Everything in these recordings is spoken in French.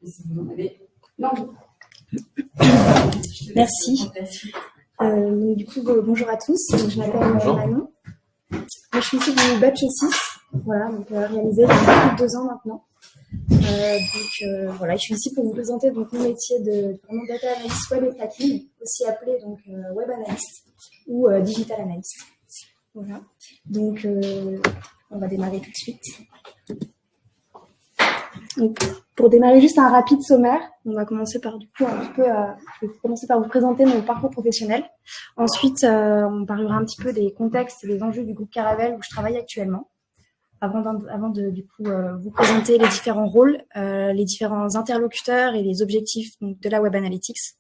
si vous en avez l'envie. Merci. Donc, du coup, bonjour à tous. Je m'appelle Manon. Je suis issue du batch 6, voilà, donc réalisé il y a plus de 2 ans maintenant. Voilà, je suis ici pour vous présenter donc mon métier de vraiment data analyst web et tracking, aussi appelé donc web analyst ou digital analyst. Voilà. Donc on va démarrer tout de suite. Donc, pour démarrer juste un rapide sommaire, on va commencer par du coup je vais commencer par vous présenter mon parcours professionnel. Ensuite, on parlera un petit peu des contextes et des enjeux du groupe Caravelle où je travaille actuellement. Avant de du coup vous présenter les différents rôles, les différents interlocuteurs et les objectifs donc, de la Web Analytics.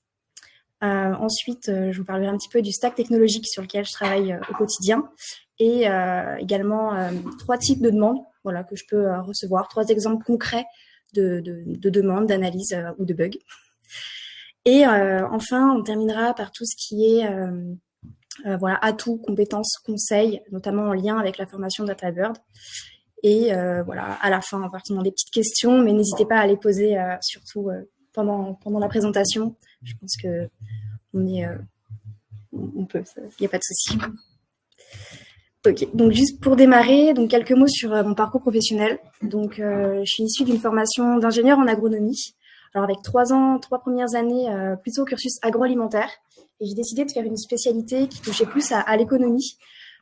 Ensuite, je vous parlerai un petit peu du stack technologique sur lequel je travaille au quotidien et également 3 types de demandes, voilà, que je peux recevoir, 3 exemples concrets de demandes, d'analyse ou de bugs. Et enfin, on terminera par tout ce qui est voilà, atouts, compétences, conseils, notamment en lien avec la formation DataBird. Et voilà, à la fin, on va demander des petites questions, mais n'hésitez pas à les poser, surtout pendant la présentation. Je pense que on peut, il n'y a pas de souci. Ok, donc juste pour démarrer, donc quelques mots sur mon parcours professionnel. Donc, je suis issue d'une formation d'ingénieur en agronomie. Alors avec 3 premières années plutôt au cursus agroalimentaire, et j'ai décidé de faire une spécialité qui touchait plus à l'économie.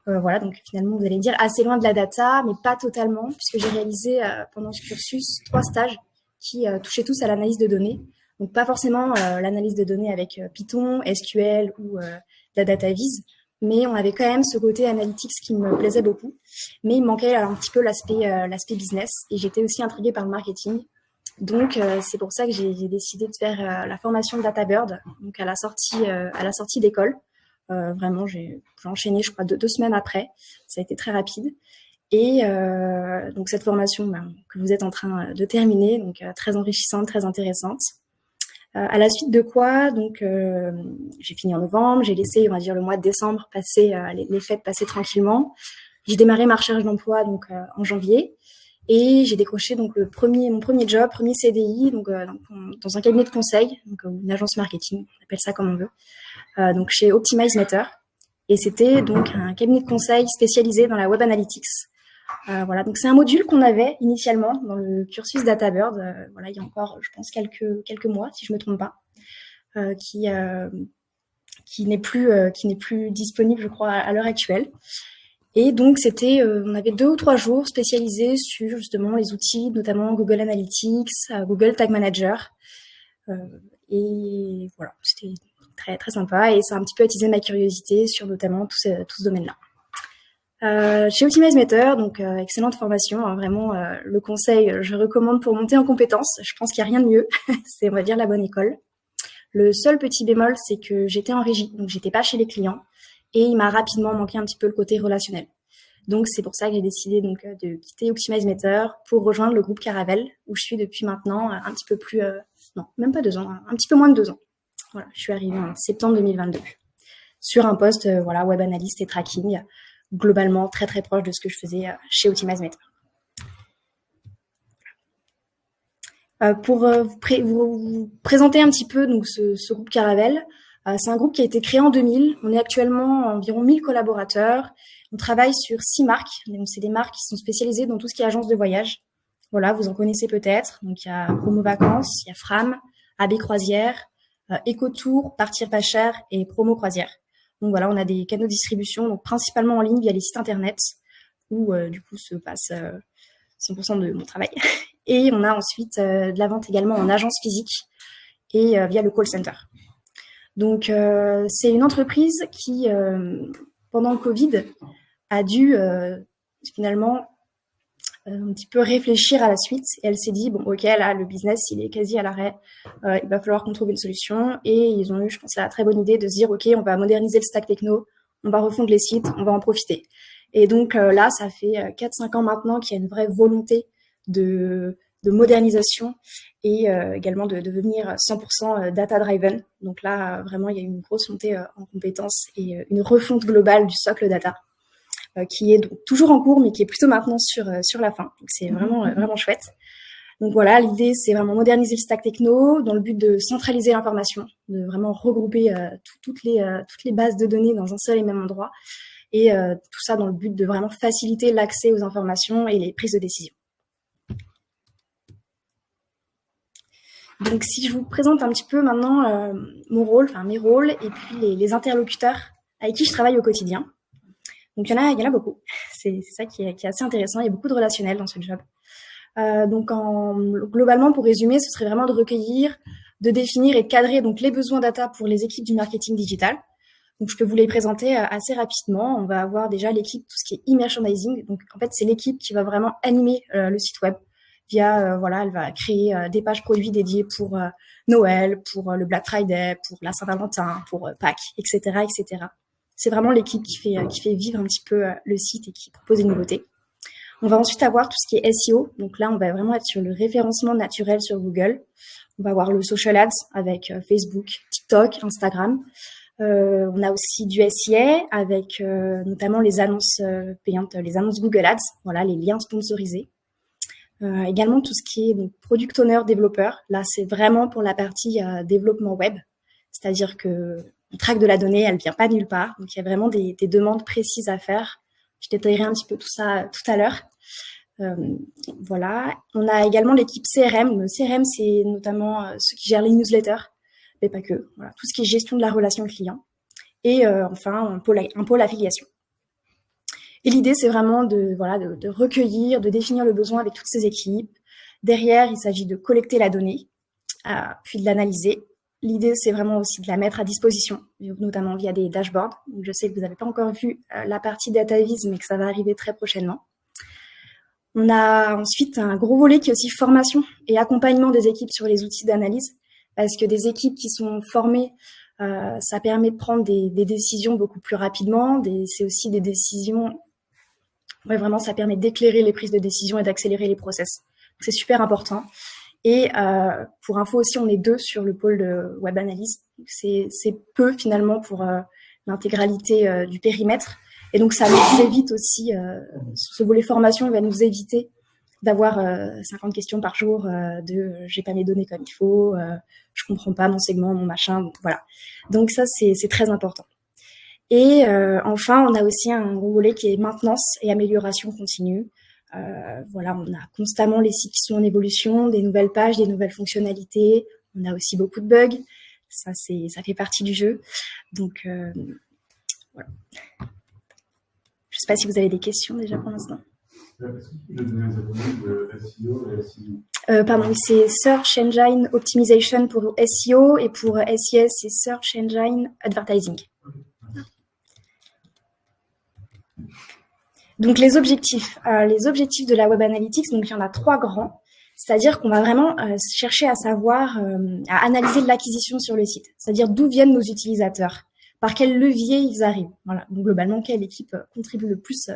Voilà, donc finalement vous allez me dire assez loin de la data, mais pas totalement, puisque j'ai réalisé pendant ce cursus 3 stages qui touchaient tous à l'analyse de données. Donc pas forcément l'analyse de données avec Python, SQL ou la data vise, mais on avait quand même ce côté analytics qui me plaisait beaucoup. Mais il me manquait un petit peu l'aspect business, et j'étais aussi intriguée par le marketing. Donc c'est pour ça que j'ai décidé de faire la formation de DataBird, donc à la sortie d'école. Vraiment, j'ai enchaîné, je crois, 2 semaines après. Ça a été très rapide. Et donc cette formation que vous êtes en train de terminer, donc très enrichissante, très intéressante. À la suite de quoi, donc j'ai fini en novembre, j'ai laissé, on va dire, le mois de décembre passer, les fêtes passer tranquillement. J'ai démarré ma recherche d'emploi donc en janvier, et j'ai décroché donc mon premier job, premier CDI, donc dans un cabinet de conseil, donc une agence marketing, on appelle ça comme on veut, donc chez OptimizeMeter. Et c'était donc un cabinet de conseil spécialisé dans la Web Analytics. Voilà, donc c'est un module qu'on avait initialement dans le cursus DataBird, voilà, il y a encore, je pense, quelques mois, si je me trompe pas, qui n'est plus disponible, je crois, à l'heure actuelle. Et donc on avait 2 ou 3 jours spécialisés sur justement les outils, notamment Google Analytics, Google Tag Manager, et voilà, c'était très très sympa, et ça a un petit peu attisé ma curiosité sur notamment tout ce domaine-là. Chez OptimizeMeter, donc excellente formation, hein, vraiment le conseil, je recommande pour monter en compétences. Je pense qu'il n'y a rien de mieux, c'est, on va dire, la bonne école. Le seul petit bémol, c'est que j'étais en régie, donc j'étais pas chez les clients, et il m'a rapidement manqué un petit peu le côté relationnel. Donc c'est pour ça que j'ai décidé donc de quitter OptimizeMeter pour rejoindre le groupe Caravelle, où je suis depuis maintenant un petit peu plus, non, même pas 2 ans, un petit peu moins de 2 ans. Voilà, je suis arrivée en septembre 2022 sur un poste voilà, web analyst et tracking, globalement très très proche de ce que je faisais chez OptimizeMeter. Pour vous présenter un petit peu donc ce groupe Caravelle, c'est un groupe qui a été créé en 2000. On est actuellement environ 1000 collaborateurs. On travaille sur 6 marques. Donc c'est des marques qui sont spécialisées dans tout ce qui est agence de voyage. Voilà, vous en connaissez peut-être. Donc il y a Promo Vacances, il y a Fram, AB Croisière, EcoTour, Partir pas cher et Promo Croisière. Donc voilà, on a des canaux de distribution, donc principalement en ligne via les sites internet, où du coup se passe 100% de mon travail. Et on a ensuite de la vente également en agence physique et via le call center. Donc c'est une entreprise qui, pendant le Covid, a dû finalement un petit peu réfléchir à la suite, et elle s'est dit bon, ok, là le business il est quasi à l'arrêt, il va falloir qu'on trouve une solution, et ils ont eu, je pense, la très bonne idée de se dire ok, on va moderniser le stack techno, on va refondre les sites, on va en profiter. Et donc là ça fait 4-5 ans maintenant qu'il y a une vraie volonté de modernisation, et également de devenir 100% data driven. Donc là vraiment il y a eu une grosse montée en compétences et une refonte globale du socle data, qui est donc toujours en cours, mais qui est plutôt maintenant sur la fin. Donc c'est vraiment chouette. Donc voilà, l'idée, c'est vraiment moderniser le stack techno dans le but de centraliser l'information, de vraiment regrouper toutes les bases de données dans un seul et même endroit, et tout ça dans le but de vraiment faciliter l'accès aux informations et les prises de décision. Donc si je vous présente un petit peu maintenant mon rôle, enfin mes rôles, et puis les interlocuteurs avec qui je travaille au quotidien. Donc il y en a beaucoup. C'est ça qui est assez intéressant. Il y a beaucoup de relationnel dans ce job. Donc globalement, pour résumer, ce serait vraiment de recueillir, de définir et de cadrer donc les besoins data pour les équipes du marketing digital. Donc je peux vous les présenter assez rapidement. On va avoir déjà l'équipe, tout ce qui est e-merchandising. Donc en fait, c'est l'équipe qui va vraiment animer le site web via elle va créer des pages produits dédiées pour Noël, pour le Black Friday, pour la Saint-Valentin, pour Pâques, etc., etc. C'est vraiment l'équipe qui fait vivre un petit peu le site et qui propose des nouveautés. On va ensuite avoir tout ce qui est SEO. Donc là, on va vraiment être sur le référencement naturel sur Google. On va avoir le social ads avec Facebook, TikTok, Instagram. On a aussi du SIA avec notamment les annonces payantes, les annonces Google Ads, voilà, les liens sponsorisés. Également tout ce qui est donc, product owner, développeur. Là, c'est vraiment pour la partie développement web. C'est-à-dire que on traque de la donnée, elle vient pas nulle part. Donc, il y a vraiment des demandes précises à faire. Je détaillerai un petit peu tout ça tout à l'heure. Voilà. On a également l'équipe CRM. Le CRM, c'est notamment ceux qui gèrent les newsletters, mais pas que. Voilà. Tout ce qui est gestion de la relation client. Et enfin, un pôle affiliation. Et l'idée, c'est vraiment de recueillir, de définir le besoin avec toutes ces équipes. Derrière, il s'agit de collecter la donnée, puis de l'analyser. L'idée, c'est vraiment aussi de la mettre à disposition, notamment via des dashboards. Donc, je sais que vous n'avez pas encore vu la partie DataVis, mais que ça va arriver très prochainement. On a ensuite un gros volet qui est aussi formation et accompagnement des équipes sur les outils d'analyse, parce que des équipes qui sont formées, ça permet de prendre des décisions beaucoup plus rapidement. C'est aussi des décisions, vraiment, ça permet d'éclairer les prises de décision et d'accélérer les process. C'est super important. Et pour info aussi, on est 2 sur le pôle de web analyse. C'est peu finalement pour l'intégralité du périmètre. Et donc, ça nous évite aussi, ce volet formation va nous éviter d'avoir 50 questions par jour de j'ai pas mes données comme il faut, je comprends pas mon segment, mon machin, voilà. Donc ça, c'est très important. Et enfin, on a aussi un gros volet qui est maintenance et amélioration continue. Voilà, on a constamment les sites qui sont en évolution, des nouvelles pages, des nouvelles fonctionnalités. On a aussi beaucoup de bugs. Ça fait partie du jeu. Donc, voilà. Je ne sais pas si vous avez des questions déjà pour l'instant. Est-ce que tu peux donner un acronyme de SEO et SEO? Pardon, c'est Search Engine Optimization pour SEO et pour SES, c'est Search Engine Advertising. Donc les objectifs de la Web Analytics, donc il y en a 3 grands, c'est-à-dire qu'on va vraiment chercher à savoir, à analyser l'acquisition sur le site, c'est-à-dire d'où viennent nos utilisateurs, par quel levier ils arrivent. Voilà, donc globalement, quelle équipe contribue le plus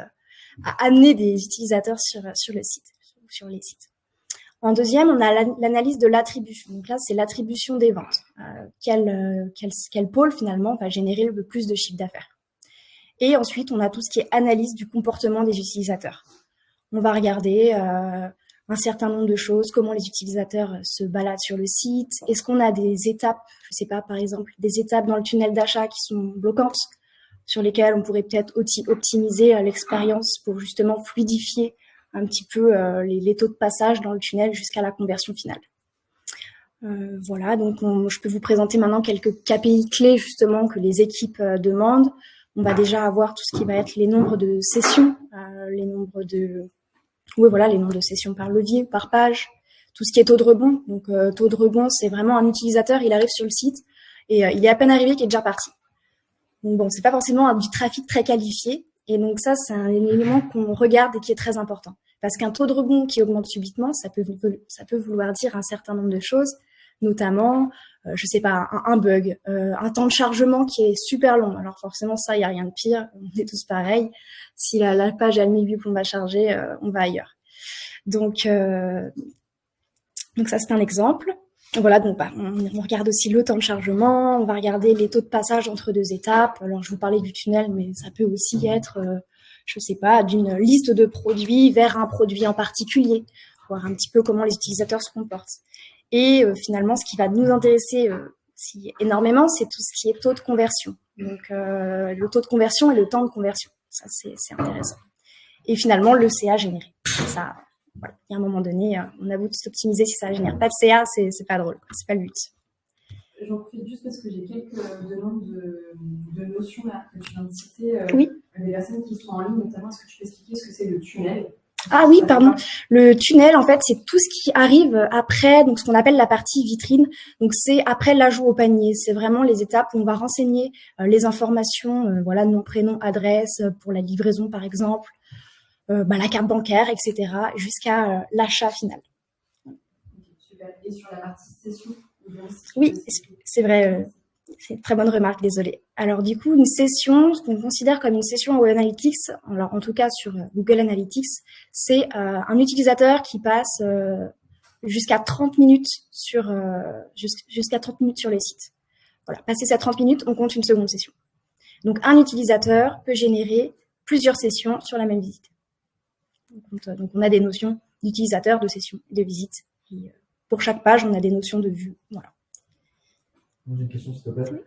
à amener des utilisateurs sur le site, sur les sites. En deuxième, on a l'analyse de l'attribution. Donc là, c'est l'attribution des ventes. Quel pôle finalement va générer le plus de chiffre d'affaires. Et ensuite, on a tout ce qui est analyse du comportement des utilisateurs. On va regarder un certain nombre de choses, comment les utilisateurs se baladent sur le site. Est-ce qu'on a des étapes, je sais pas, par exemple, des étapes dans le tunnel d'achat qui sont bloquantes, sur lesquelles on pourrait peut-être optimiser l'expérience pour justement fluidifier un petit peu les taux de passage dans le tunnel jusqu'à la conversion finale. Voilà, donc je peux vous présenter maintenant quelques KPI clés justement que les équipes demandent. On va déjà avoir tout ce qui va être les nombres de sessions, les nombres de sessions par levier, par page, tout ce qui est taux de rebond. Donc taux de rebond, c'est vraiment un utilisateur, il arrive sur le site et il est à peine arrivé qu'il est déjà parti. Donc bon, c'est pas forcément du trafic très qualifié. Et donc ça, c'est un élément qu'on regarde et qui est très important. Parce qu'un taux de rebond qui augmente subitement, ça peut vouloir dire un certain nombre de choses, notamment, je sais pas, un bug, un temps de chargement qui est super long. Alors forcément, ça, il n'y a rien de pire, on est tous pareils. Si la page a mis 8 plombs à charger, on va ailleurs. Donc ça, c'est un exemple. Voilà, donc on regarde aussi le temps de chargement, on va regarder les taux de passage entre 2 étapes. Alors, je vous parlais du tunnel, mais ça peut aussi être, je sais pas, d'une liste de produits vers un produit en particulier. voir un petit peu comment les utilisateurs se comportent. Et finalement, ce qui va nous intéresser énormément, c'est tout ce qui est taux de conversion. Donc, le taux de conversion et le temps de conversion. Ça, c'est intéressant. Et finalement, le CA généré. Ça, voilà. Il y a un moment donné, on a beau tout optimiser, si ça génère pas de CA, c'est pas drôle. C'est pas le but. J'en profite juste parce que j'ai quelques demandes de notions là, que tu viens de citer. Oui. Des personnes qui sont en ligne, notamment, est-ce que tu peux expliquer ce que c'est le tunnel? Ah oui, pardon. Le tunnel, en fait, c'est tout ce qui arrive après, donc ce qu'on appelle la partie vitrine. Donc c'est après l'ajout au panier. C'est vraiment les étapes où on va renseigner les informations, voilà, nom, prénom, adresse pour la livraison par exemple, la carte bancaire, etc., jusqu'à l'achat final. Super. Et sur la partie session? Oui, c'est vrai. C'est une très bonne remarque, désolée. Alors du coup, une session, ce qu'on considère comme une session Web Analytics, alors en tout cas sur Google Analytics, c'est un utilisateur qui passe jusqu'à 30 minutes jusqu'à 30 minutes sur les sites. Voilà, passé ces 30 minutes, on compte une seconde session. Donc un utilisateur peut générer plusieurs sessions sur la même visite. Donc on a des notions d'utilisateur, de session, de visite. Et, pour chaque page, on a des notions de vue. Voilà. J'ai une question, s'il te plaît.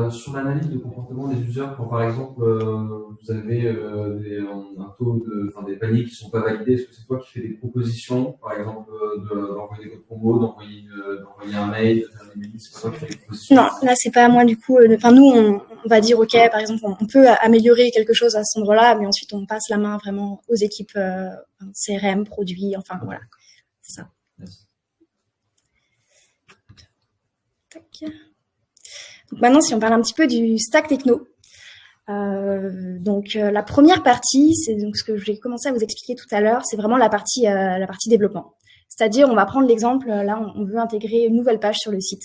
Sur l'analyse de comportement des users, quand par exemple vous avez un taux des paniers qui ne sont pas validés, est-ce que c'est toi qui fais des propositions, par exemple d'envoyer des codes promo, d'envoyer un mail, de faire une email, c'est pas toi qui fais des propositions? Non, là c'est pas à moi du coup. Nous on va dire ok, par exemple on peut améliorer quelque chose à cet endroit-là, mais ensuite on passe la main vraiment aux équipes CRM, produits, enfin voilà, c'est ça. Merci. Tac. Donc maintenant, si on parle un petit peu du stack techno, la première partie, c'est donc ce que je vais commencer à vous expliquer tout à l'heure, c'est vraiment la partie développement. C'est-à-dire, on va prendre l'exemple, là, on veut intégrer une nouvelle page sur le site.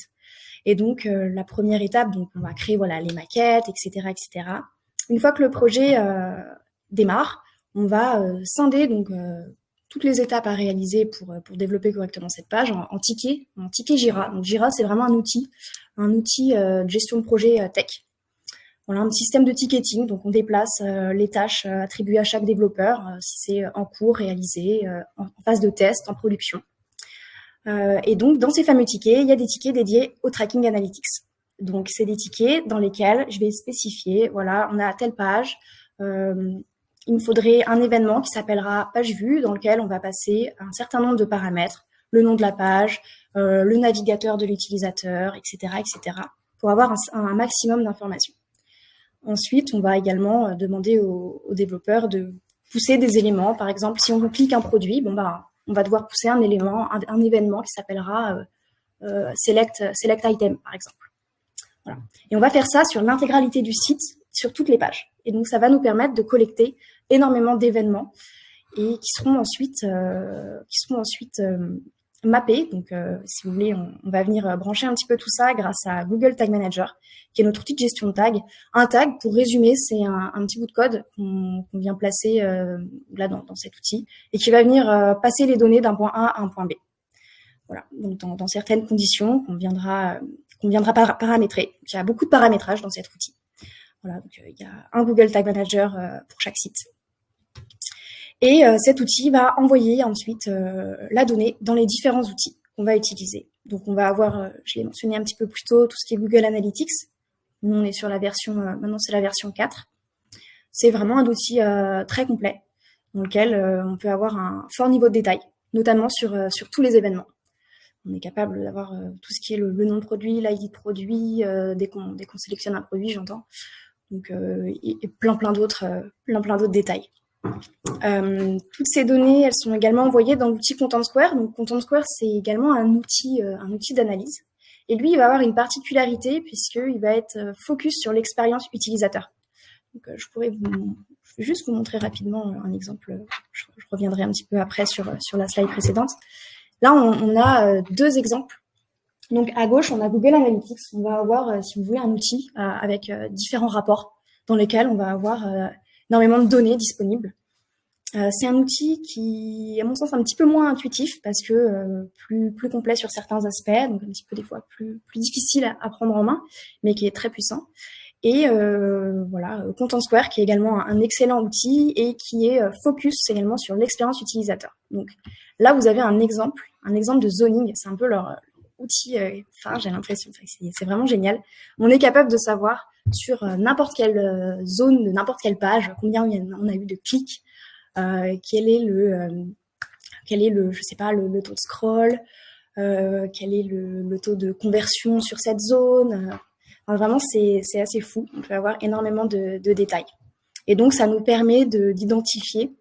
Et donc, la première étape, donc on va créer les maquettes, etc., etc. Une fois que le projet démarre, on va scinder toutes les étapes à réaliser pour développer correctement cette page en tickets Jira. Donc Jira, c'est vraiment un outil de gestion de projet tech. Voilà, un système de ticketing. Donc on déplace les tâches attribuées à chaque développeur, si c'est en cours, réalisé, en phase de test, en production. Et donc dans ces fameux tickets, il y a des tickets dédiés au tracking analytics. Donc c'est des tickets dans lesquels je vais spécifier, voilà, on a telle page, il me faudrait un événement qui s'appellera page vue, dans lequel on va passer un certain nombre de paramètres, le nom de la page, le navigateur de l'utilisateur, etc., etc., pour avoir un maximum d'informations. Ensuite, on va également demander aux développeurs de pousser des éléments. Par exemple, si on clique un produit, on va devoir pousser un événement qui s'appellera select item, par exemple. Voilà. Et on va faire ça sur l'intégralité du site, sur toutes les pages. Et donc, ça va nous permettre de collecter énormément d'événements et qui seront ensuite mappés. Donc, si vous voulez, on va venir brancher un petit peu tout ça grâce à Google Tag Manager, qui est notre outil de gestion de tag. Un tag, pour résumer, c'est un petit bout de code qu'on vient placer là dans cet outil et qui va venir passer les données d'un point A à un point B. Voilà. Donc, dans certaines conditions qu'on viendra paramétrer. Il y a beaucoup de paramétrage dans cet outil. Voilà, donc il y a un Google Tag Manager pour chaque site. Et cet outil va envoyer ensuite la donnée dans les différents outils qu'on va utiliser. Donc on va avoir, je l'ai mentionné un petit peu plus tôt, tout ce qui est Google Analytics. Nous, on est sur la version, maintenant c'est la version 4. C'est vraiment un outil très complet dans lequel on peut avoir un fort niveau de détail, notamment sur tous les événements. On est capable d'avoir tout ce qui est le nom de produit, l'ID de produit, dès qu'on sélectionne un produit, j'entends. Donc, et plein d'autres détails. Toutes ces données, elles sont également envoyées dans l'outil Content Square. Donc, Content Square, c'est également un outil d'analyse. Et lui, il va avoir une particularité puisqu'il va être focus sur l'expérience utilisateur. Donc, je vais juste vous montrer rapidement un exemple. Je reviendrai un petit peu après sur la slide précédente. Là, on a deux exemples. Donc, à gauche, on a Google Analytics. On va avoir, si vous voulez, un outil avec différents rapports dans lesquels on va avoir énormément de données disponibles. C'est un outil qui, à mon sens, est un petit peu moins intuitif parce que plus complet sur certains aspects, donc un petit peu des fois plus difficile à prendre en main, mais qui est très puissant. Et voilà, Content Square, qui est également un excellent outil et qui est focus également sur l'expérience utilisateur. Donc là, vous avez un exemple de zoning. C'est un peu leur outil phare, j'ai l'impression. C'est vraiment génial. On est capable de savoir sur n'importe quelle zone de n'importe quelle page combien on a eu de clics, quel est le je sais pas, le taux de scroll, quel est le taux de conversion sur cette zone. Enfin, vraiment, c'est assez fou. On peut avoir énormément de détails. Et donc, ça nous permet d'identifier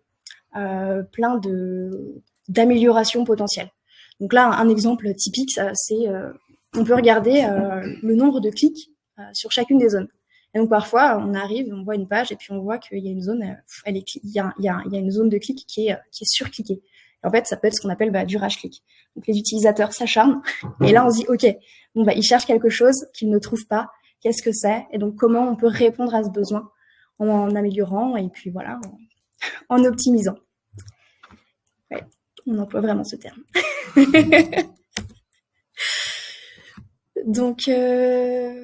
plein d'améliorations potentielles. Donc là, un exemple typique, c'est on peut regarder le nombre de clics sur chacune des zones. Et donc parfois, on arrive, on voit une page et puis on voit qu'il y a une zone, il y a une zone de clic qui est surcliquée. Et en fait, ça peut être ce qu'on appelle du rage click. Donc les utilisateurs s'acharnent et là on se dit ok, bon ils cherchent quelque chose qu'ils ne trouvent pas. Qu'est-ce que c'est? Et donc comment on peut répondre à ce besoin en améliorant et puis voilà, en optimisant. Ouais, on emploie vraiment ce terme. Donc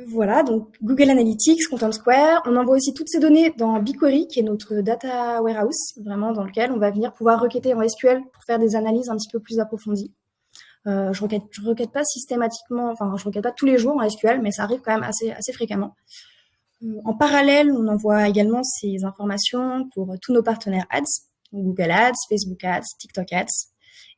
voilà, donc Google Analytics, Content Square, on envoie aussi toutes ces données dans BigQuery, qui est notre data warehouse, vraiment dans lequel on va venir pouvoir requêter en SQL pour faire des analyses un petit peu plus approfondies. Je requête pas systématiquement, enfin je requête pas tous les jours en SQL, mais ça arrive quand même assez fréquemment. En parallèle, on envoie également ces informations pour tous nos partenaires ads, Google Ads, Facebook Ads, TikTok Ads.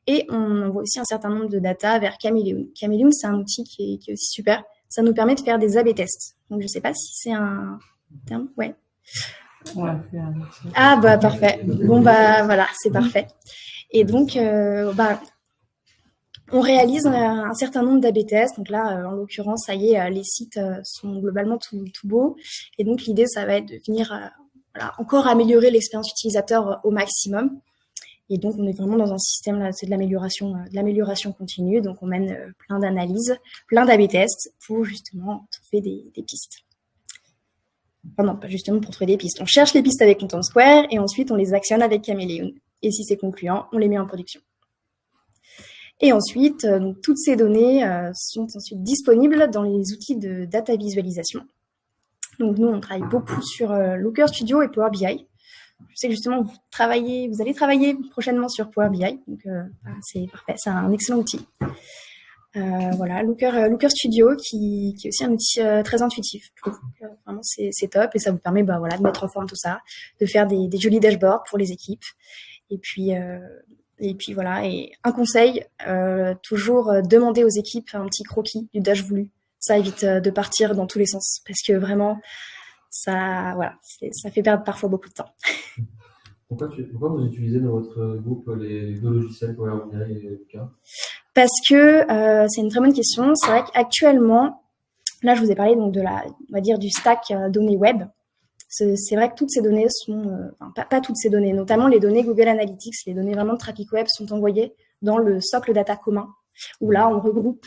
Et on envoie aussi un certain nombre de data vers Chameleon. Chameleon, c'est un outil qui est aussi super. Ça nous permet de faire des A/B tests. Donc, je sais pas si c'est un terme. Ouais. Ah, parfait. Bon, voilà, c'est parfait. Et donc, on réalise un certain nombre d'A/B tests. Donc là, en l'occurrence, ça y est, les sites sont globalement tout beaux. Et donc, l'idée, ça va être de venir encore améliorer l'expérience utilisateur au maximum. Et donc, on est vraiment dans un système, là, c'est de l'amélioration continue. Donc, on mène plein d'analyses, plein d'A/B tests pour justement trouver des pistes. Enfin, non, pas justement pour trouver des pistes. On cherche les pistes avec Content Square et ensuite, on les actionne avec Chameleon. Et si c'est concluant, on les met en production. Et ensuite, donc, toutes ces données sont ensuite disponibles dans les outils de data visualisation. Donc, nous, on travaille beaucoup sur Looker Studio et Power BI. Je sais que justement, vous allez travailler prochainement sur Power BI, donc c'est parfait, c'est un excellent outil. Voilà, Looker Studio qui est aussi un outil très intuitif. Je trouve que vraiment c'est top et ça vous permet de mettre en forme tout ça, de faire des jolis dashboards pour les équipes. Et puis voilà, et un conseil, toujours demander aux équipes un petit croquis du dash voulu. Ça évite de partir dans tous les sens parce que vraiment ça fait perdre parfois beaucoup de temps. Pourquoi vous utilisez dans votre groupe les deux logiciels Power BI et Looker? Parce que c'est une très bonne question. C'est vrai qu'actuellement, là je vous ai parlé donc on va dire du stack données web. C'est vrai que toutes ces données sont, pas toutes ces données, notamment les données Google Analytics, les données vraiment de trafic web sont envoyées dans le socle data commun, où là on regroupe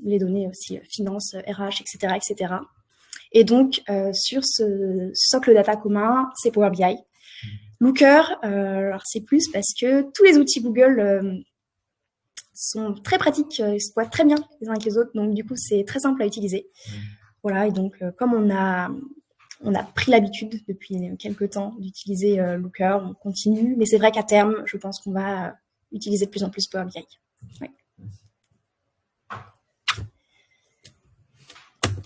les données aussi finance, RH, etc., etc. Et donc, sur ce socle data commun, c'est Power BI. Looker, alors c'est plus parce que tous les outils Google sont très pratiques, ils se voient très bien les uns avec les autres, donc du coup, c'est très simple à utiliser. Voilà, et donc, comme on a pris l'habitude depuis quelques temps d'utiliser Looker, on continue, mais c'est vrai qu'à terme, je pense qu'on va utiliser de plus en plus Power BI. Ouais.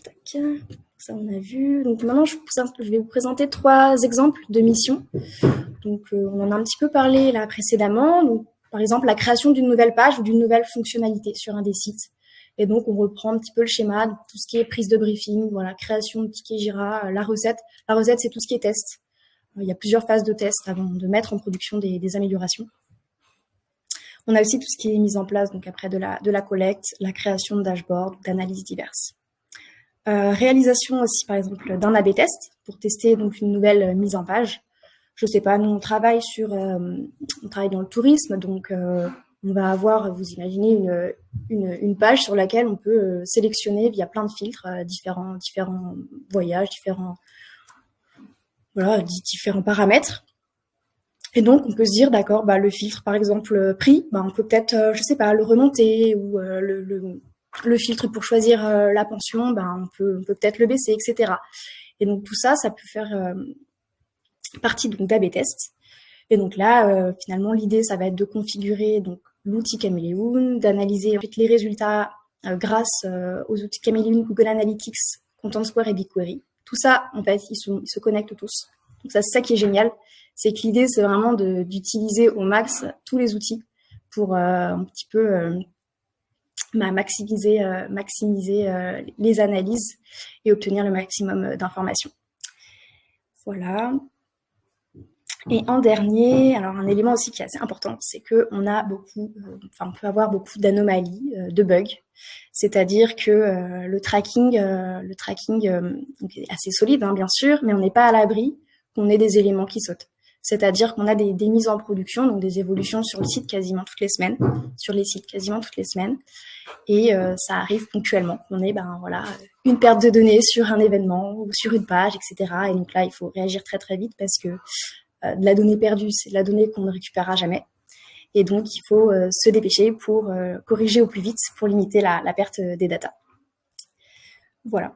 Tac. Ça, on a vu. Donc maintenant, je vais vous présenter 3 exemples de missions. Donc, on en a un petit peu parlé là précédemment. Donc, par exemple, la création d'une nouvelle page ou d'une nouvelle fonctionnalité sur un des sites. Et donc, on reprend un petit peu le schéma de tout ce qui est prise de briefing, voilà, création de ticket Jira, la recette. La recette, c'est tout ce qui est test. Il y a plusieurs phases de test avant de mettre en production des améliorations. On a aussi tout ce qui est mis en place, donc après de la collecte, la création de dashboards, d'analyses diverses. Réalisation aussi, par exemple, d'un A/B test pour tester donc une nouvelle mise en page. Je sais pas, nous on travaille dans le tourisme, donc on va avoir, vous imaginez, une page sur laquelle on peut sélectionner via plein de filtres différents voyages, différents paramètres. Et donc on peut se dire, d'accord, le filtre, par exemple, prix, on peut peut-être, je sais pas, le remonter ou le filtre pour choisir la pension, on peut peut-être le baisser, etc. Et donc tout ça, ça peut faire partie donc d'A/B test. Et donc là, finalement, l'idée, ça va être de configurer donc l'outil Caméléon, d'analyser ensuite les résultats grâce aux outils Caméléon, Google Analytics, Content Square et BigQuery. Tout ça, en fait, ils se connectent tous. Donc ça, c'est ça qui est génial, c'est que l'idée, c'est vraiment d'utiliser au max tous les outils pour un petit peu maximiser les analyses et obtenir le maximum d'informations. Voilà. Et en dernier, alors un élément aussi qui est assez important, c'est que on peut avoir beaucoup d'anomalies, de bugs. C'est-à-dire que le tracking donc est assez solide, bien sûr, mais on n'est pas à l'abri qu'on ait des éléments qui sautent. C'est-à-dire qu'on a des mises en production, donc des évolutions sur le site quasiment toutes les semaines, et ça arrive ponctuellement. On est une perte de données sur un événement ou sur une page, etc. Et donc là, il faut réagir très très vite parce que de la donnée perdue, c'est de la donnée qu'on ne récupérera jamais. Et donc, il faut se dépêcher pour corriger au plus vite pour limiter la perte des datas. Voilà.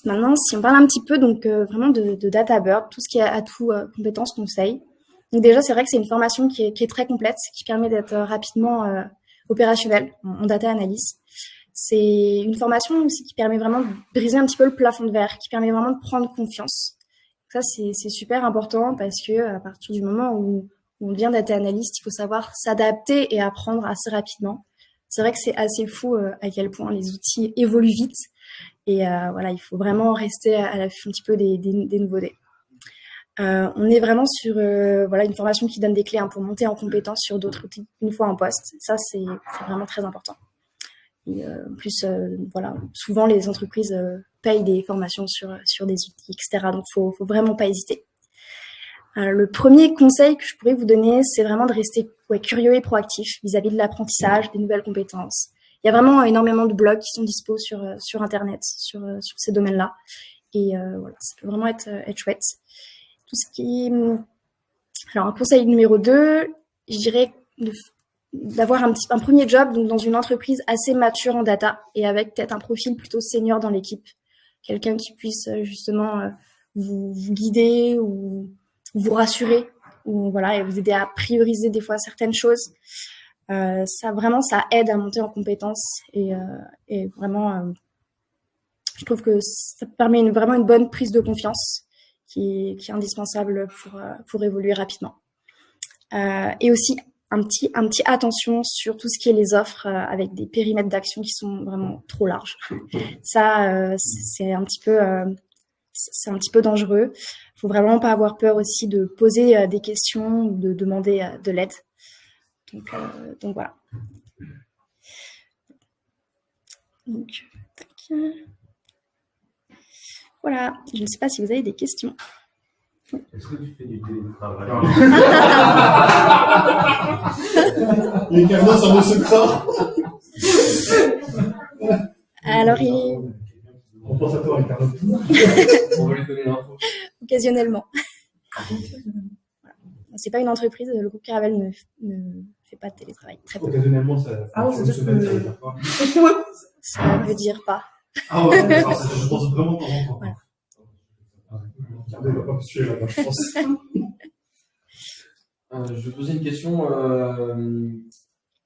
Maintenant, si on parle un petit peu donc vraiment de DataBird, tout ce qui est atout, compétences, conseils. Donc déjà, c'est vrai que c'est une formation qui est très complète, qui permet d'être rapidement opérationnel en data analyse. C'est une formation aussi qui permet vraiment de briser un petit peu le plafond de verre, qui permet vraiment de prendre confiance. Ça, c'est super important parce que à partir du moment où on devient data analyst, il faut savoir s'adapter et apprendre assez rapidement. C'est vrai que c'est assez fou à quel point les outils évoluent vite. Et il faut vraiment rester à l'affût un petit peu des nouveautés. On est vraiment sur une formation qui donne des clés pour monter en compétence sur d'autres outils une fois en poste. Ça, c'est vraiment très important. Et en plus, souvent les entreprises payent des formations sur des outils, etc. Donc, faut vraiment pas hésiter. Le premier conseil que je pourrais vous donner, c'est vraiment de rester curieux et proactif vis-à-vis de l'apprentissage, des nouvelles compétences. Il y a vraiment énormément de blogs qui sont dispo sur Internet, sur ces domaines-là. Et ça peut vraiment être chouette. Tout ce qui... Alors, un conseil numéro 2, je dirais d'avoir un premier job donc dans une entreprise assez mature en data et avec peut-être un profil plutôt senior dans l'équipe. Quelqu'un qui puisse justement vous guider ou vous rassurer ou et vous aider à prioriser des fois certaines choses. Ça aide à monter en compétences et vraiment, je trouve que ça permet vraiment une bonne prise de confiance qui est indispensable pour évoluer rapidement. Et aussi un petit attention sur tout ce qui est les offres avec des périmètres d'action qui sont vraiment trop larges. Ça, c'est un petit peu dangereux. Il faut vraiment pas avoir peur aussi de poser des questions ou de demander de l'aide. Donc voilà. Voilà, je ne sais pas si vous avez des questions. Est-ce que tu fais du télétravail? Les carnets, ça me secret. Alors, On pense à toi, Ricardo. On va lui donner l'info. Occasionnellement. Voilà. C'est pas une entreprise, le groupe Caravelle ne fait pas de télétravail. Très peu. Occasionnellement, ça. c'est juste Ça veut dire pas. Ah ouais, je pense vraiment de temps en temps. Ouais. Ricardo, il va pas me suivre là-bas, je pense. Je vais poser une question.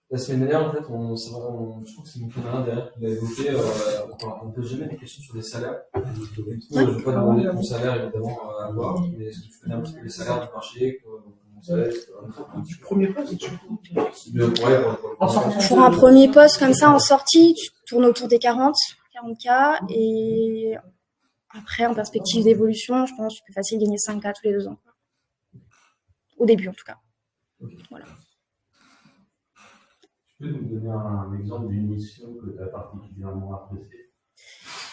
La semaine dernière, en fait, je trouve que c'est mon camarade derrière qui l'a évoqué. On ne pose jamais des questions sur les salaires. Je ne vais pas demander ton salaire, évidemment, à voir, mais est-ce que tu connais un petit peu les salaires du marché? Du premier poste, Pour un premier poste comme ça en sortie, tu tournes autour des 40K et après, en perspective d'évolution, je pense que tu peux facilement gagner 5K tous les 2 ans. Au début, en tout cas. Voilà. Tu peux nous donner un exemple d'une mission que tu as particulièrement appréciée?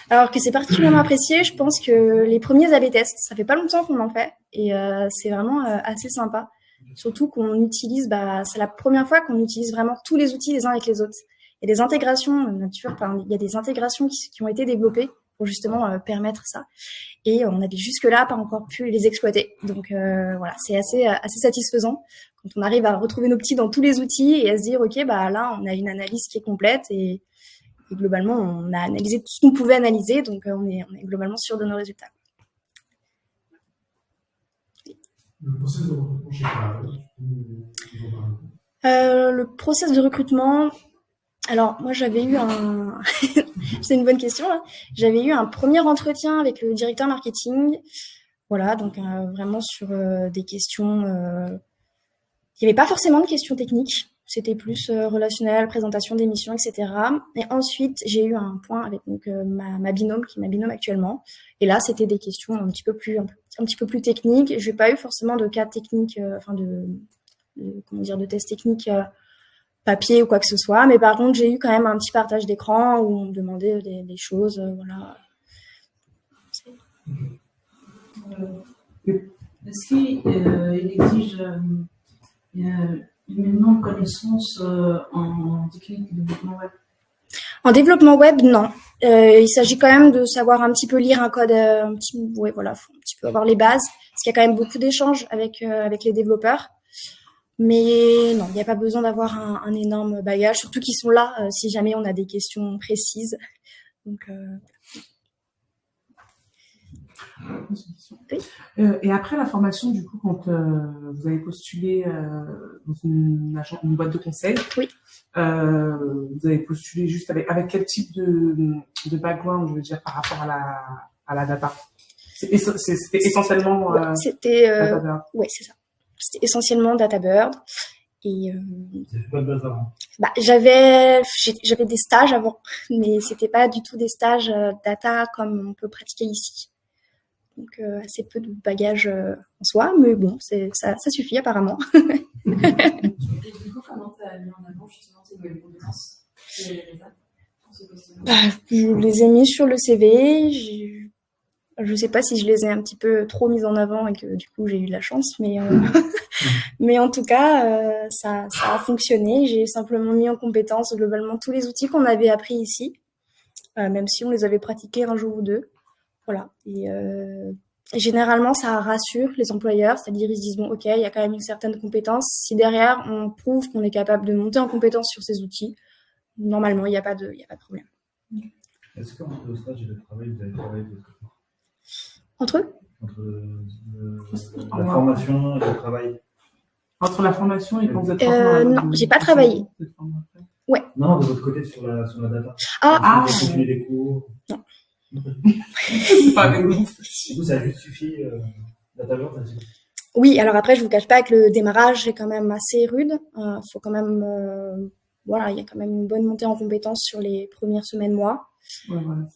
Alors que c'est particulièrement apprécié, je pense que les premiers A/B tests, ça fait pas longtemps qu'on en fait et c'est vraiment assez sympa. Surtout qu'on utilise, c'est la première fois qu'on utilise vraiment tous les outils les uns avec les autres. Il y a des intégrations, il y a des intégrations qui ont été développées pour justement permettre ça. Et on avait jusque-là pas encore pu les exploiter. Donc voilà, c'est assez satisfaisant quand on arrive à retrouver nos petits dans tous les outils et à se dire, OK, bah là, on a une analyse qui est complète et globalement, on a analysé tout ce qu'on pouvait analyser, donc on est globalement sûr de nos résultats. Le processus de recrutement chez Clarivate, Le process de recrutement, alors moi j'avais eu un, c'est une bonne question là. J'avais eu un premier entretien avec le directeur marketing, voilà, donc vraiment sur des questions. Il n'y avait pas forcément de questions techniques, c'était plus relationnel, présentation d'émissions, etc. Et ensuite j'ai eu un point avec donc ma binôme, qui est ma binôme actuellement. Et là c'était des questions un petit peu plus techniques. Je n'ai pas eu forcément de cas techniques, de tests techniques papier ou quoi que ce soit, mais par contre j'ai eu quand même un petit partage d'écran où on me demandait des choses, voilà. Est-ce qu'il exige une énorme connaissance en technique de développement web? En développement web, non. Il s'agit quand même de savoir un petit peu lire un code, faut un petit peu avoir les bases, parce qu'il y a quand même beaucoup d'échanges avec les développeurs. Mais non, il n'y a pas besoin d'avoir un énorme bagage, surtout qu'ils sont là si jamais on a des questions précises. Donc, oui. Et après la formation, du coup, quand vous avez postulé dans une boîte de conseil, oui. Vous avez postulé juste avec quel type de background, je veux dire, par rapport à la data? C'était essentiellement DataBird. Oui, c'est ça. C'était essentiellement DataBird. Et c'est pas de data. Bah, j'avais des stages avant, mais c'était pas du tout des stages data comme on peut pratiquer ici. Donc assez peu de bagages en soi, mais bon, ça suffit apparemment. Et du coup, comment tu as mis en avant justement tes nouvelles compétences pour ce poste-là? Je les ai mis sur le CV. Je sais pas si je les ai un petit peu trop mis en avant et que du coup j'ai eu de la chance, mais mais en tout cas ça a fonctionné. J'ai simplement mis en compétence globalement tous les outils qu'on avait appris ici, même si on les avait pratiqués un jour ou deux. Voilà. Et généralement ça rassure les employeurs, c'est-à-dire ils se disent bon ok, il y a quand même une certaine compétence. Si derrière on prouve qu'on est capable de monter en compétence sur ces outils, normalement il n'y a pas de problème. Est-ce qu'entre le stage et le travail, vous avez travaillé de côté? Entre eux la formation et le travail. Entre la formation et quand vous êtes non, j'ai pas travaillé. Ouais. Non, de votre côté sur la data. Ah. Vous continuez des cours. Non. C'est pas avec vous. Du coup, ça justifie DataBird, ça suffit. Oui, alors après, je vous cache pas que le démarrage est quand même assez rude. Faut quand même, il y a quand même une bonne montée en compétences sur les premières semaines, mois. Ouais, voilà,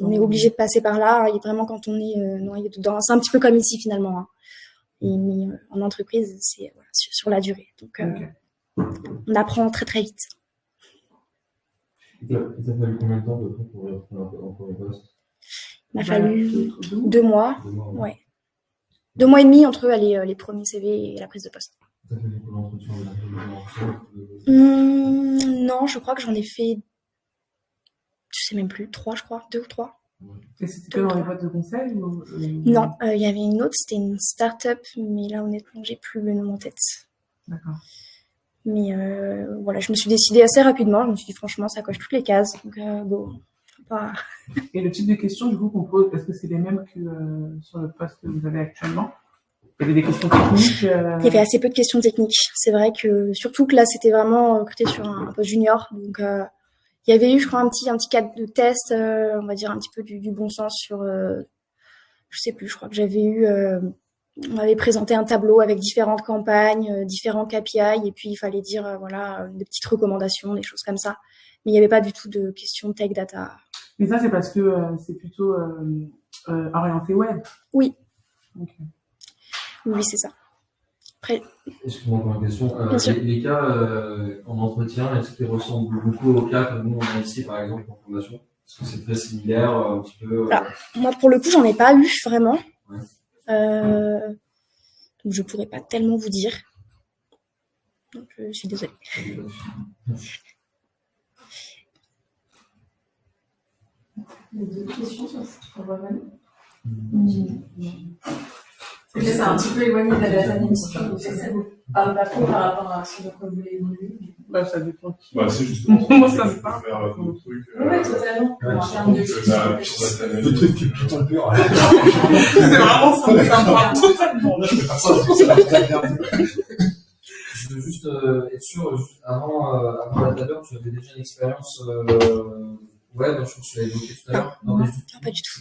on est obligé de passer par là. Et vraiment, quand on est noyé dedans, c'est un petit peu comme ici finalement. Hein. Mais en entreprise, c'est sur la durée. Donc, on apprend très très vite. Ça a fallu combien de temps de temps pour retrouver un premier poste? Il m'a fallu 2 mois. Ouais. 2 mois et demi entre les premiers CV et la prise de poste. Ça fait beaucoup d'entretiens Non, je crois que j'en ai fait, je sais même plus, 3 je crois, 2 ou 3. Et c'était que dans les boîtes de conseil ou... Non, il y avait une autre, c'était une start-up, mais là honnêtement, j'ai plus le nom en tête. D'accord. Mais voilà, je me suis décidée assez rapidement. Je me suis dit franchement, ça coche toutes les cases. Donc bon, pas. Et le type de questions du coup qu'on pose, est-ce que c'est les mêmes que sur le poste que vous avez actuellement? Il y avait des questions techniques. Il y avait assez peu de questions techniques. C'est vrai que surtout que là, c'était vraiment recruté sur un poste junior. Donc il y avait eu, je crois, un petit cadre de test, on va dire un petit peu du bon sens sur, je sais plus. Je crois que j'avais eu. On avait présenté un tableau avec différentes campagnes, différents KPI, et puis il fallait dire des petites recommandations, des choses comme ça. Mais il n'y avait pas du tout de questions tech data. Mais ça, c'est parce que c'est plutôt orienté web. Oui. Okay. Oui, c'est ça. Après... Excuse-moi pour la question. Les cas en entretien, est-ce qu'ils ressemblent beaucoup aux cas que nous on a ici, par exemple, en formation? Est-ce que c'est très similaire, un petit peu Alors, moi, pour le coup, j'en ai pas eu vraiment. Ouais. Donc je pourrais pas tellement vous dire. Donc je suis désolée. Les 2 questions sur ce problème. Déjà, c'est un petit peu éloigné de la data analysis, donc c'est bon. Parle pas trop par rapport à ce qu'on voulait évoluer. Bah, ça dépend. Bah, c'est justement Moi, ça me parle. faire d'autres trucs. Oui, totalement. En termes de Le truc qui est putain pur. C'est vraiment ça, ça me parle totalement. Là, je fais pas ça, c'est ça, Je veux juste être sûr, avant la table, tu avais déjà une expérience web, je pense que tu l'as évoqué tout à l'heure. Non, pas du tout.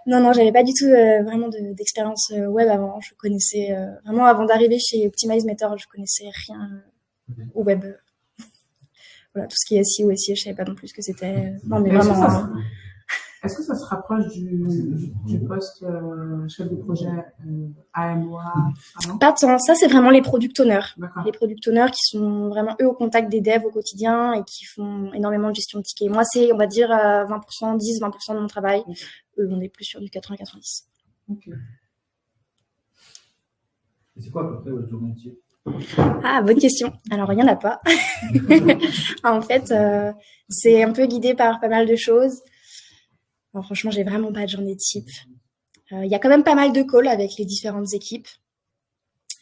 Non, j'avais pas du tout vraiment d'expérience web avant. Je connaissais vraiment avant d'arriver chez Optimize Method, je connaissais rien au web. Voilà, tout ce qui est SEO, SEO, je savais pas non plus ce que c'était. Non, mais vraiment. Est-ce que ça se rapproche du poste chef de projet AMOA? Pas tant. Ça, c'est vraiment les product owners. D'accord. Les product owners qui sont vraiment, eux, au contact des devs au quotidien et qui font énormément de gestion de tickets. Moi, c'est, on va dire, 20%, 10-20% de mon travail. Eux, on est plus sur du 80-90. Ok. Et c'est quoi à peu près votre journée entière? Ah, bonne question. Alors, il n'y en a pas. En fait, c'est un peu guidé par pas mal de choses. Alors, franchement, j'ai vraiment pas de journée type. Il y a quand même pas mal de calls avec les différentes équipes.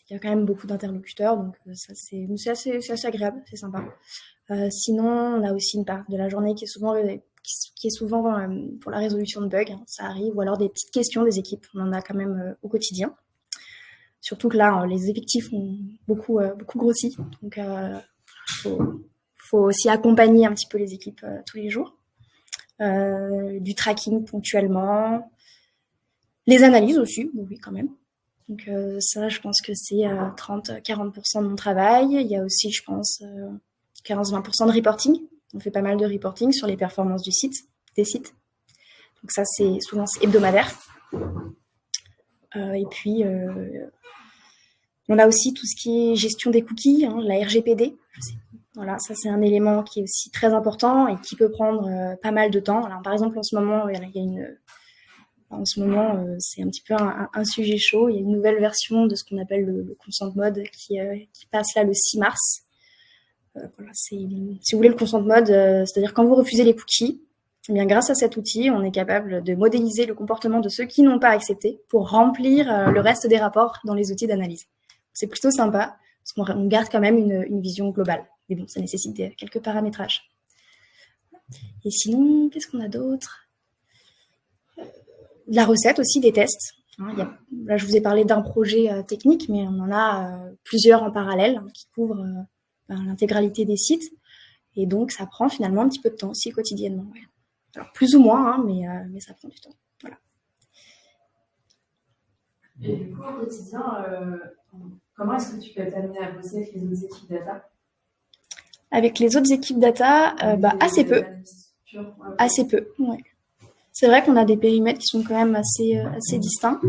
Il y a quand même beaucoup d'interlocuteurs, donc ça c'est assez agréable, c'est sympa. Sinon, on a aussi une part de la journée qui est souvent pour la résolution de bugs, hein, ça arrive, ou alors des petites questions des équipes. On en a quand même au quotidien. Surtout que là, les effectifs ont beaucoup grossi, donc faut aussi accompagner un petit peu les équipes tous les jours. Du tracking ponctuellement, les analyses aussi, oui quand même. Donc ça, je pense que c'est 30-40% de mon travail. Il y a aussi, je pense, 15-20% de reporting. On fait pas mal de reporting sur les performances des sites. Donc ça, c'est hebdomadaire. Et puis, on a aussi tout ce qui est gestion des cookies, hein, la RGPD. Voilà, ça c'est un élément qui est aussi très important et qui peut prendre pas mal de temps. Alors, par exemple, en ce moment, c'est un petit peu un sujet chaud. Il y a une nouvelle version de ce qu'on appelle le consent mode qui passe là le 6 mars. Voilà, si vous voulez le consent mode, c'est-à-dire quand vous refusez les cookies, eh bien grâce à cet outil, on est capable de modéliser le comportement de ceux qui n'ont pas accepté pour remplir le reste des rapports dans les outils d'analyse. C'est plutôt sympa parce qu'on garde quand même une vision globale. Mais bon, ça nécessite quelques paramétrages. Et sinon, qu'est-ce qu'on a d'autre? La recette aussi, des tests. Là, je vous ai parlé d'un projet technique, mais on en a plusieurs en parallèle qui couvrent l'intégralité des sites. Et donc, ça prend finalement un petit peu de temps aussi quotidiennement. Ouais. Alors, plus ou moins, mais ça prend du temps. Voilà. Et du coup, au quotidien, comment est-ce que tu peux t'amener à bosser avec les autres équipes data? Avec les autres équipes data, assez peu. Assez peu, ouais. C'est vrai qu'on a des périmètres qui sont quand même assez distincts.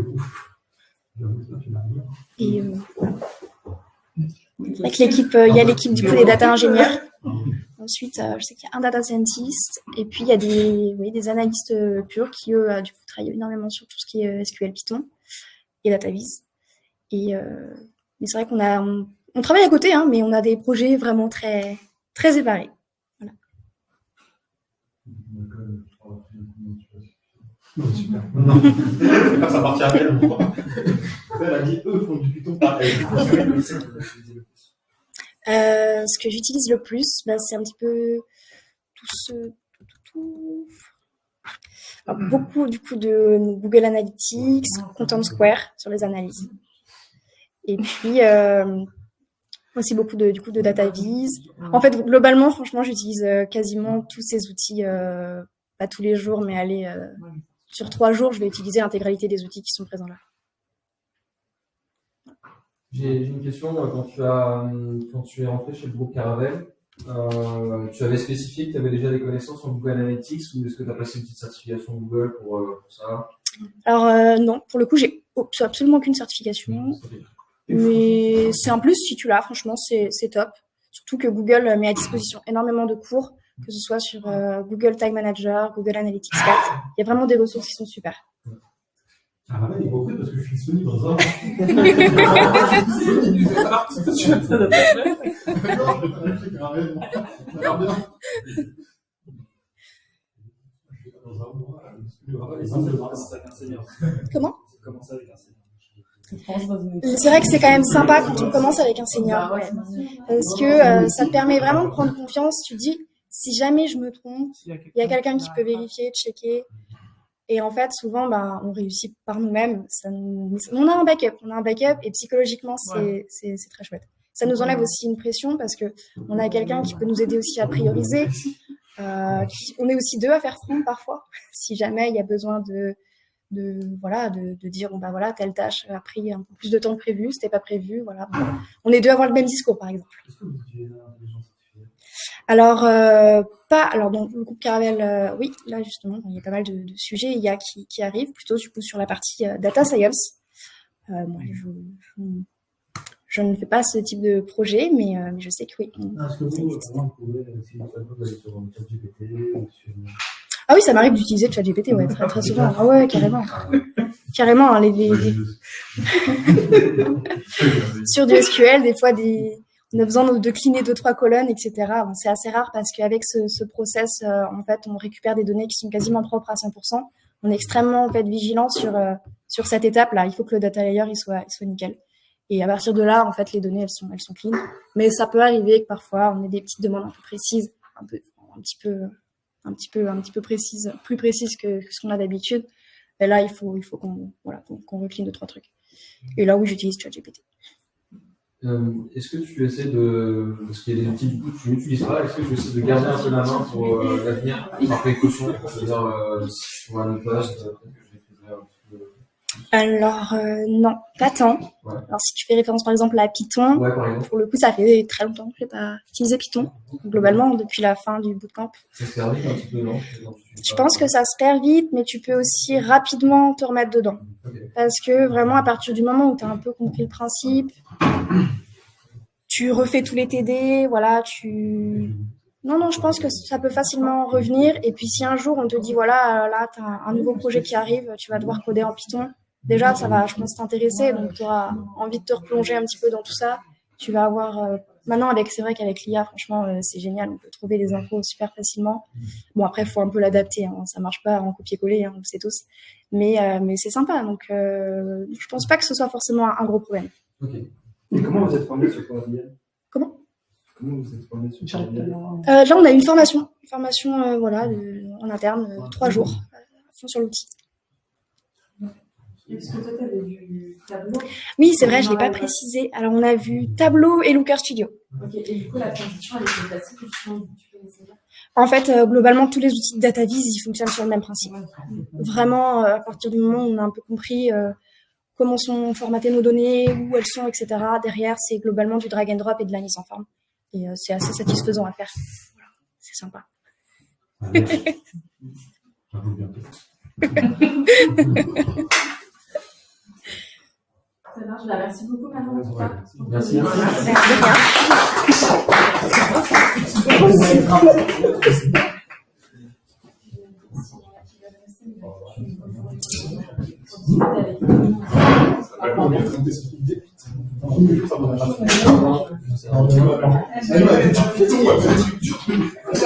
Et avec l'équipe, il y a l'équipe du coup des data ingénieurs. Ensuite, je sais qu'il y a un data scientist. Et puis, il y a des analystes purs qui, eux, du coup, travaillent énormément sur tout ce qui est SQL, Python et DataVis. Mais c'est vrai on travaille à côté, hein, mais on a des projets vraiment très, très séparés. Voilà. Super. Non, c'est pas sa partie à elle, moi. Elle a dit, eux font du Python pareil. Ce que j'utilise le plus, c'est un petit peu Alors, beaucoup du coup de Google Analytics, Content Square sur les analyses. Et puis aussi beaucoup de DataVis. En fait, globalement, franchement, j'utilise quasiment tous ces outils, pas tous les jours, mais sur 3 jours, je vais utiliser l'intégralité des outils qui sont présents là. J'ai une question. Quand tu es rentré chez le groupe Caravelle, tu avais spécifié que tu avais déjà des connaissances en Google Analytics ou est-ce que tu as passé une petite certification Google pour ça? Alors non, pour le coup, j'ai absolument aucune certification. Mais c'est un plus si tu l'as, franchement, c'est top. Surtout que Google met à disposition énormément de cours, que ce soit sur Google Tag Manager, Google Analytics 4. Il y a vraiment des ressources qui sont super. Ah ouais, il recrute parce que je suis disponible dans un an. Dans un mois, Comment? Commencer avec un senior. C'est vrai que c'est quand même sympa quand on commence avec un senior, ouais. Parce que ça te permet vraiment de prendre confiance. Tu te dis, si jamais je me trompe, il y a quelqu'un qui peut vérifier, checker. Et en fait, souvent, on réussit par nous-mêmes. On a un backup et psychologiquement, c'est très chouette. Ça nous enlève aussi une pression parce que on a quelqu'un qui peut nous aider aussi à prioriser. On est aussi deux à faire front parfois, si jamais il y a besoin de dire bon voilà, telle tâche a pris un peu plus de temps que prévu, c'était pas prévu, voilà. On est deux à avoir le même discours par exemple. Est-ce que vous utilisez l'intelligence artificielle? Alors dans le groupe Caravelle, oui, là justement, il y a pas mal de sujets IA qui arrivent, plutôt du coup sur la partie data science. Moi, je ne fais pas ce type de projet, mais je sais que oui. Est-ce que vous pouvez, si vous allez sur ChatGPT ou sur... Ah oui, ça m'arrive d'utiliser ChatGPT, ouais, très très souvent. Ah ouais, carrément. Carrément, hein, sur du SQL, des fois, on a besoin de cleaner 2-3 colonnes, etc. Bon, c'est assez rare parce qu'avec ce process, en fait, on récupère des données qui sont quasiment propres à 100%. On est extrêmement, en fait, vigilant sur cette étape-là. Il faut que le data layer, il soit nickel. Et à partir de là, en fait, les données, elles sont clean. Mais ça peut arriver que parfois, on ait des petites demandes un peu précises, un petit peu précises, plus précises que ce qu'on a d'habitude. Et là, il faut qu'on recline 2-3 trucs. Et là, oui, j'utilise ChatGPT. Est-ce que tu essaies parce qu'il y a des outils du coup que tu n'utilises pas, est-ce que tu essaies de garder un peu la main pour l'avenir, par précaution, c'est-à-dire si je vois un poste, peut-être que je maîtriserai un petit peu. Alors, non, pas tant. Ouais. Alors, si tu fais référence par exemple à Python, ouais, par exemple. pour le coup, ça fait très longtemps que je n'ai pas utilisé Python, globalement, depuis la fin du bootcamp. Ça se perd vite un petit peu, non? Je pense que ça se perd vite, mais tu peux aussi rapidement te remettre dedans. Okay. Parce que vraiment, à partir du moment où tu as un peu compris le principe, tu refais tous les TD, voilà, Non, je pense que ça peut facilement revenir. Et puis, si un jour, on te dit, voilà, là, tu as un nouveau projet qui arrive, tu vas devoir coder en Python, déjà, ça va, je pense, t'intéresser. Donc, tu auras envie de te replonger un petit peu dans tout ça. Tu vas avoir... Maintenant, c'est vrai qu'avec l'IA, franchement, c'est génial. On peut trouver des infos super facilement. Bon, après, il faut un peu l'adapter. Hein. Ça marche pas en copier-coller, hein, on le sait tous. Mais c'est sympa. Donc, je pense pas que ce soit forcément un gros problème. Ok. Et comment vous êtes formé sur Power BI? Comment vous êtes formé sur Power BI? Là, on a une formation en interne, 3 jours, à fond sur l'outil. Est-ce que toi, tu avais vu Tableau? Oui, c'est vrai, je ne l'ai pas précisé. Alors, on a vu Tableau et Looker Studio. Ok, et du coup, la transition, elle était facile, tu connaissais bien? En fait, globalement, tous les outils de DataVis, ils fonctionnent sur le même principe. Vraiment, à partir du moment où on a un peu compris comment sont formatées nos données, où elles sont, etc., derrière, c'est globalement du drag and drop et de la mise en forme. Et c'est assez satisfaisant à faire. Voilà, c'est sympa. J'avoue bientôt. Ça marche, merci beaucoup, Manon. Merci.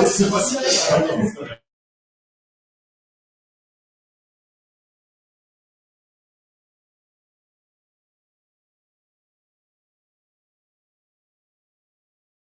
C'est facile.